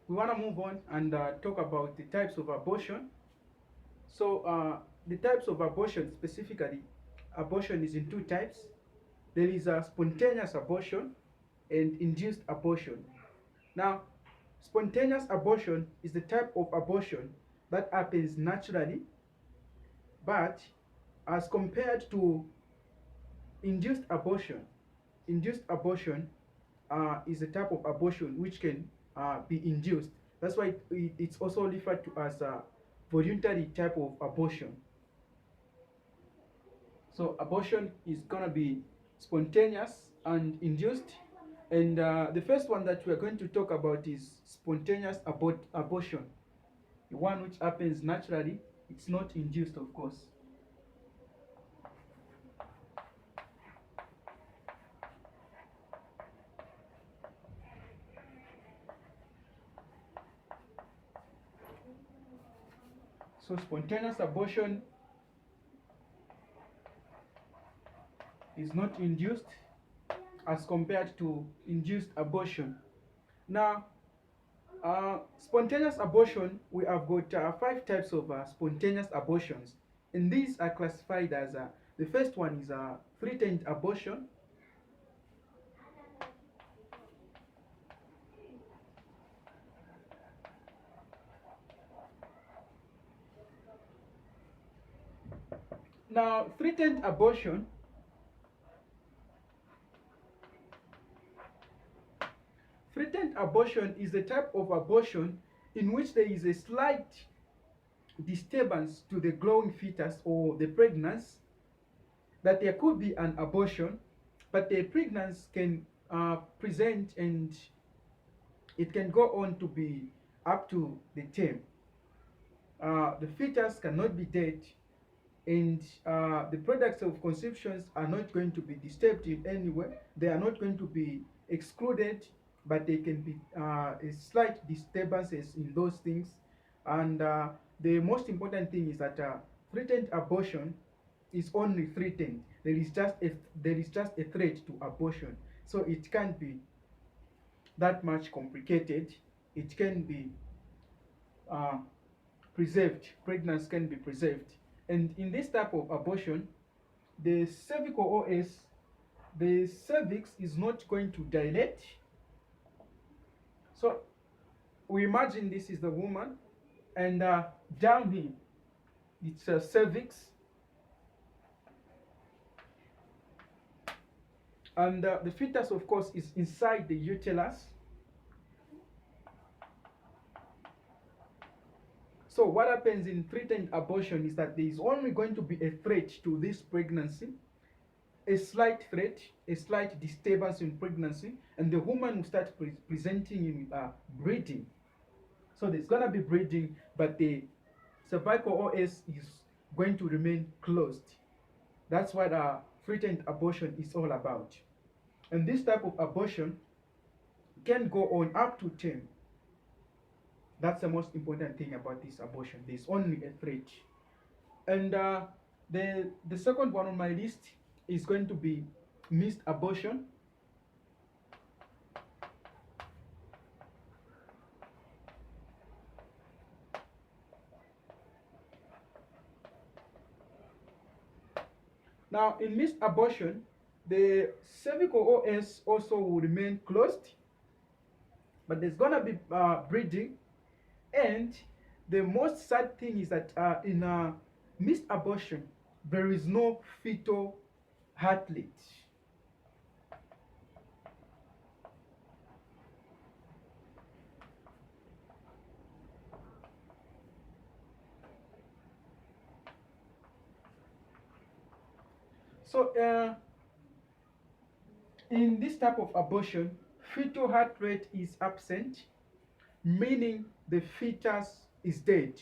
we want to move on and talk about the types of abortion. So, the types of abortion specifically, abortion is in two types. There is a spontaneous abortion and induced abortion. Now, spontaneous abortion is the type of abortion that happens naturally, but as compared to induced abortion, induced abortion is a type of abortion which can be induced. That's why it's also referred to as a voluntary type of abortion. So abortion is gonna be spontaneous and induced. And the first one that we're going to talk about is spontaneous abortion, the one which happens naturally. It's not induced, of course. So spontaneous abortion is not induced as compared to induced abortion. Now, spontaneous abortion, we have got five types of spontaneous abortions, and these are classified as the first one is threatened abortion. Now, threatened abortion is a type of abortion in which there is a slight disturbance to the growing fetus or the pregnancy, that there could be an abortion, but the pregnancy can present and it can go on to be up to the term. The fetus cannot be dead, and the products of conceptions are not going to be disturbed in any way. They are not going to be excluded, but they can be a slight disturbances in those things. And the most important thing is that threatened abortion is only threatened. There is just a threat to abortion, so it can't be that much complicated. It can be uh, preserved. Pregnancy can be preserved. And in this type of abortion, the cervical OS, the cervix is not going to dilate. So we imagine this is the woman, and down here, it's a cervix, and the fetus, of course, is inside the uterus. So what happens in threatened abortion is that there is only going to be a threat to this pregnancy, a slight threat, a slight disturbance in pregnancy, and the woman will start presenting in bleeding. So there's gonna be bleeding, but the cervical OS is going to remain closed. That's what threatened abortion is all about. And this type of abortion can go on up to 10. That's the most important thing about this abortion. There's only a threat. And the second one on my list is going to be missed abortion. Now, in missed abortion, the cervical OS also will remain closed, but there's gonna be bleeding. And the most sad thing is that in missed abortion, there is no fetal heart rate. So in this type of abortion, fetal heart rate is absent, meaning the fetus is dead.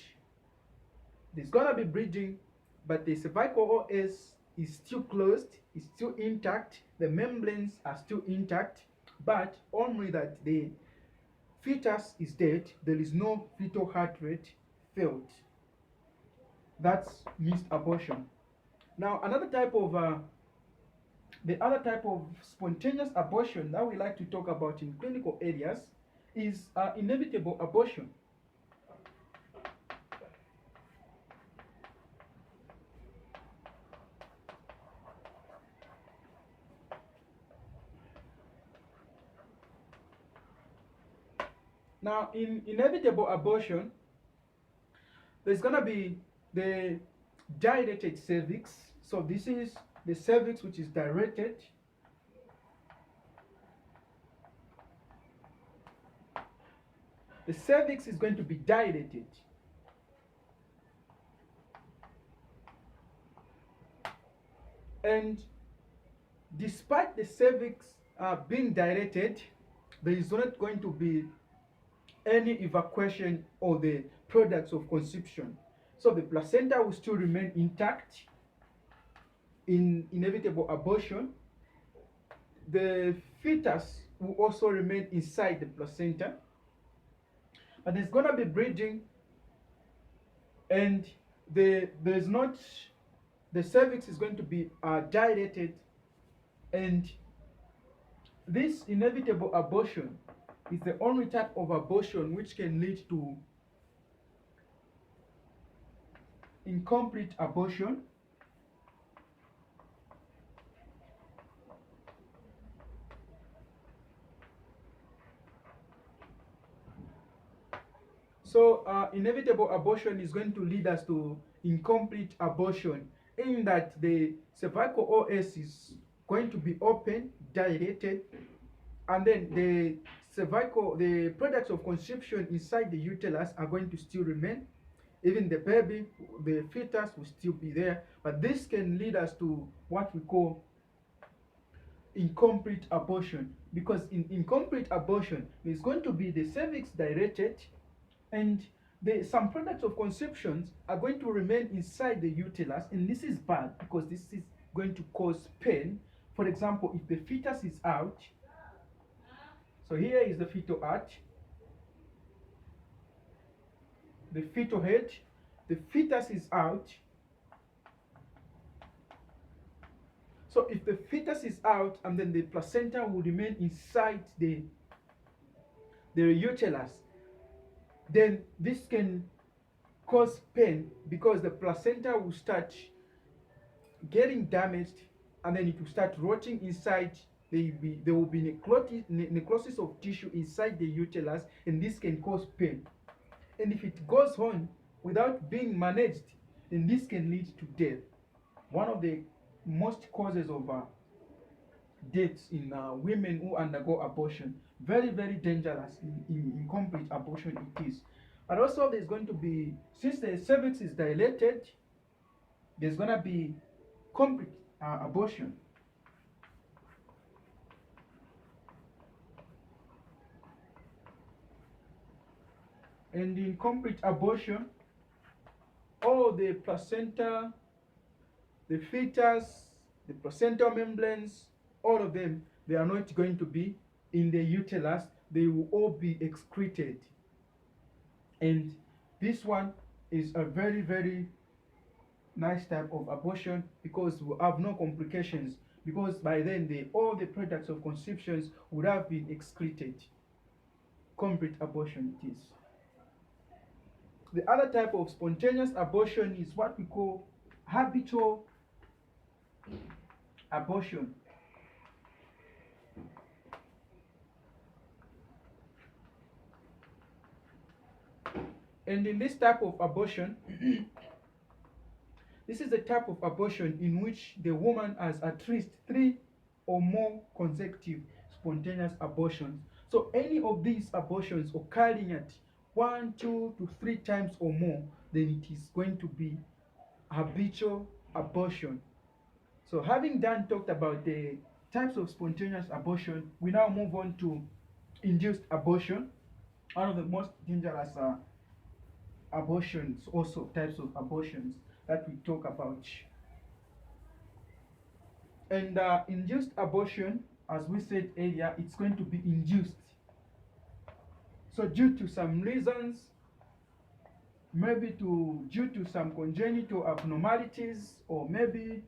There's gonna be bleeding, but the cervical OS is still closed, is still intact, the membranes are still intact, but only that the fetus is dead, there is no fetal heart rate felt. That's missed abortion. Now, the other type of spontaneous abortion that we like to talk about in clinical areas is inevitable abortion. Now, in inevitable abortion, there's going to be the dilated cervix. So this is the cervix which is dilated. The cervix is going to be dilated. And despite the cervix being dilated, there is not going to be any evacuation of the products of conception. So the placenta will still remain intact in inevitable abortion. The fetus will also remain inside the placenta. But there's going to be breeding, and the cervix is going to be dilated, and this inevitable abortion is the only type of abortion which can lead to incomplete abortion. So inevitable abortion is going to lead us to incomplete abortion, in that the cervical OS is going to be open, dilated, and then the products of conception inside the uterus are going to still remain. Even the baby, the fetus will still be there, but this can lead us to what we call incomplete abortion, because in incomplete abortion there's going to be the cervix dilated, and some products of conceptions are going to remain inside the uterus, and this is bad because this is going to cause pain. For example, if the fetus is out, so here is the fetal arch, the fetal head, the fetus is out. So if the fetus is out and then the placenta will remain inside the uterus, then this can cause pain because the placenta will start getting damaged, and then it will start rotting inside. There will be necrosis of tissue inside the uterus, and this can cause pain. And if it goes on without being managed, then this can lead to death. One of the most causes of deaths in women who undergo abortion. Very, very dangerous. In incomplete abortion it is. But also there's going to be, since the cervix is dilated, there's going to be complete abortion. And in complete abortion, all the placenta, the fetus, the placental membranes, all of them, they are not going to be in the uterus. They will all be excreted. And this one is a very, very nice type of abortion because we have no complications, because by then all the products of conceptions would have been excreted. Complete abortion it is. The other type of spontaneous abortion is what we call habitual abortion. And in this type of abortion, this is the type of abortion in which the woman has at least 3 or more consecutive spontaneous abortions. So any of these abortions occurring at 1, 2 to 3 times or more, then it is going to be habitual abortion. So having talked about the types of spontaneous abortion, we now move on to induced abortion, one of the most dangerous abortions, also types of abortions that we talk about. And induced abortion, as we said earlier, it's going to be induced. So due to some reasons, maybe due to some congenital abnormalities, or maybe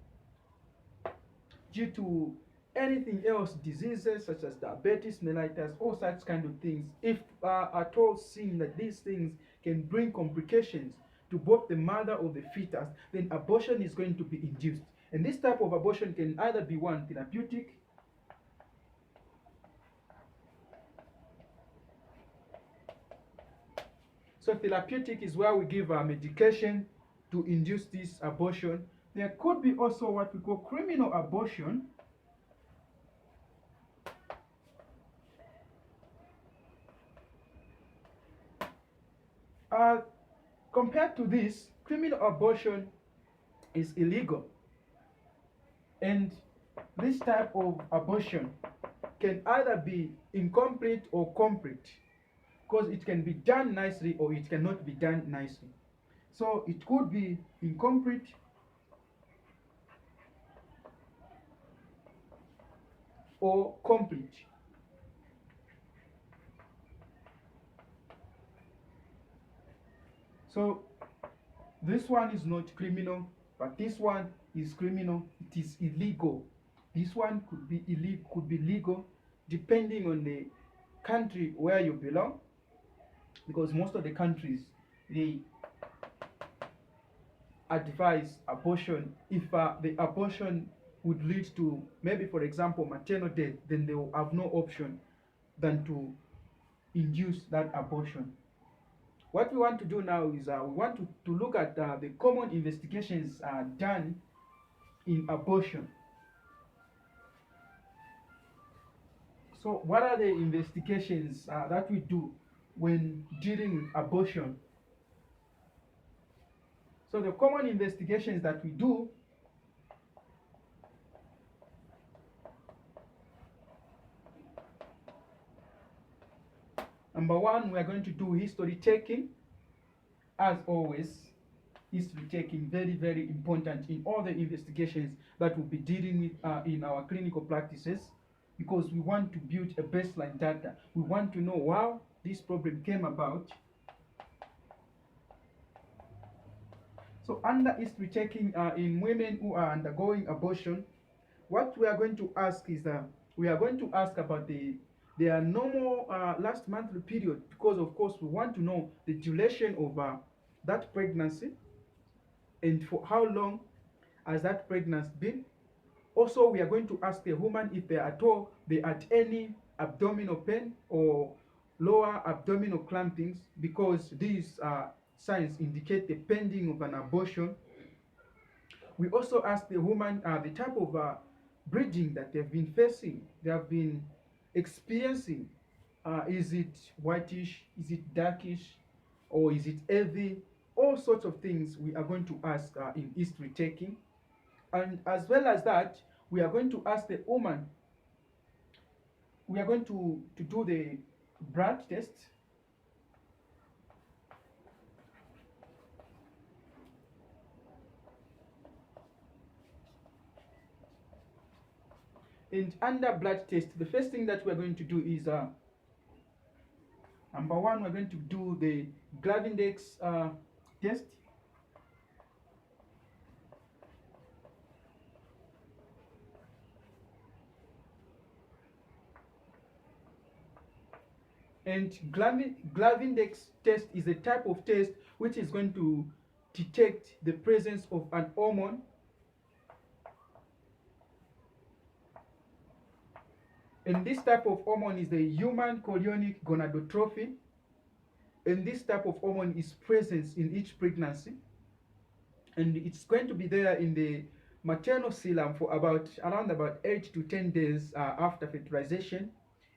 due to anything else, diseases such as diabetes mellitus, all such kind of things, if at all seen that these things can bring complications to both the mother or the fetus, then abortion is going to be induced. And this type of abortion can either be one therapeutic, so therapeutic is where we give medication to induce this abortion. There could be also what we call criminal abortion. Compared to this, criminal abortion is illegal. And this type of abortion can either be incomplete or complete, because it can be done nicely or it cannot be done nicely. So it could be incomplete or complete. So this one is not criminal, but this one is criminal. It is illegal. This one could be illegal, could be legal, depending on the country where you belong, because most of the countries, they advise abortion if the abortion would lead to, maybe for example, maternal death, then they will have no option than to induce that abortion. What we want to do now is we want to look at the common investigations done in abortion. So what are the investigations that we do when dealing with abortion? So the common investigations that we do number one, we are going to do history taking. As always, history taking, very, very important in all the investigations that we'll be dealing with in our clinical practices, because we want to build a baseline data. We want to know how this problem came about. So under history taking in women who are undergoing abortion, what we are going to ask is that we are going to ask about their normal last monthly period, because of course we want to know the duration of that pregnancy and for how long has that pregnancy been. Also, we are going to ask the woman if they had any abdominal pain or lower abdominal clampings, because these signs indicate the pending of an abortion. We also ask the woman the type of bleeding that they've been facing, they have been experiencing. Is it whitish, is it darkish, or is it heavy? All sorts of things we are going to ask in history taking. And as well as that, we are going to ask the woman, we are going to do the blood test. And under blood test, the first thing that we're going to do is number one, we're going to do the Glavindex test. And Glavindex test is a type of test which is going to detect the presence of an hormone. And this type of hormone is the human chorionic gonadotrophin. And this type of hormone is present in each pregnancy. And it's going to be there in the maternal serum for around 8 to 10 days after fertilization.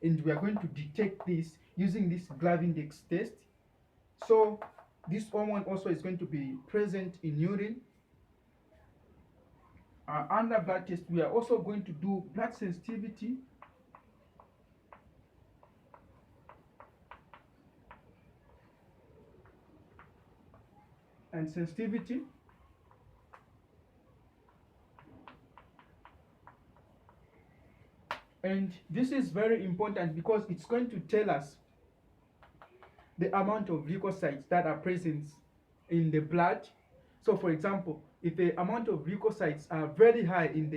And we are going to detect this using this Glavindex test. So this hormone also is going to be present in urine. Under blood test, we are also going to do blood sensitivity. And sensitivity. And this is very important because it's going to tell us the amount of leukocytes that are present in the blood. So for example, if the amount of leukocytes are very high in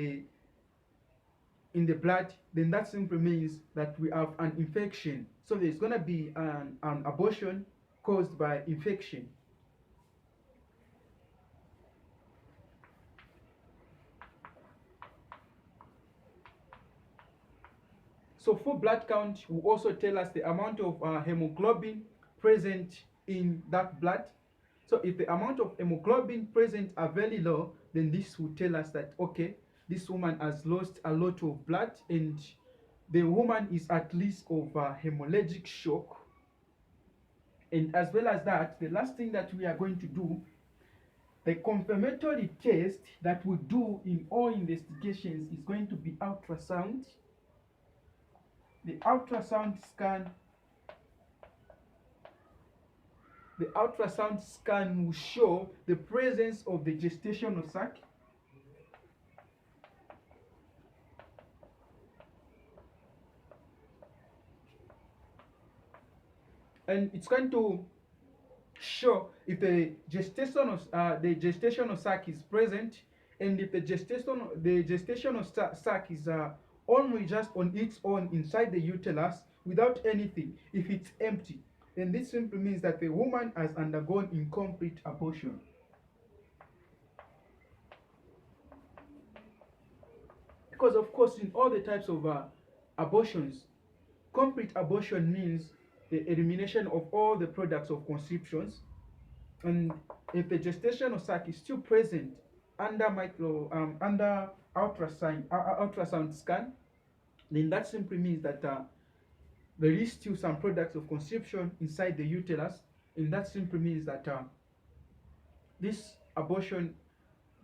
in the blood, then that simply means that we have an infection. So there's going to be an abortion caused by infection. So full blood count will also tell us the amount of hemoglobin present in that blood. So if the amount of hemoglobin present are very low, then this will tell us that, okay, this woman has lost a lot of blood and the woman is at risk of hemorrhagic shock. And as well as that, the last thing that we are going to do, the confirmatory test that we do in all investigations is going to be ultrasound. The ultrasound scan will show the presence of the gestational sac. And it's going to show if the gestational sac is present, and if the gestational sac is only just on its own inside the uterus without anything. If it's empty, then this simply means that the woman has undergone incomplete abortion. Because of course, in all the types of abortions, complete abortion means the elimination of all the products of conceptions. And if the gestational sac is still present under ultrasound scan, then that simply means that there is still some products of conception inside the uterus, and that simply means that this abortion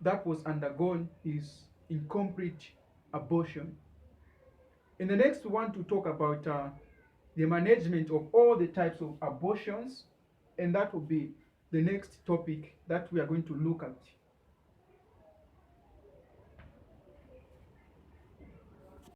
that was undergone is incomplete abortion. In the next, we want to talk about the management of all the types of abortions, and that will be the next topic that we are going to look at.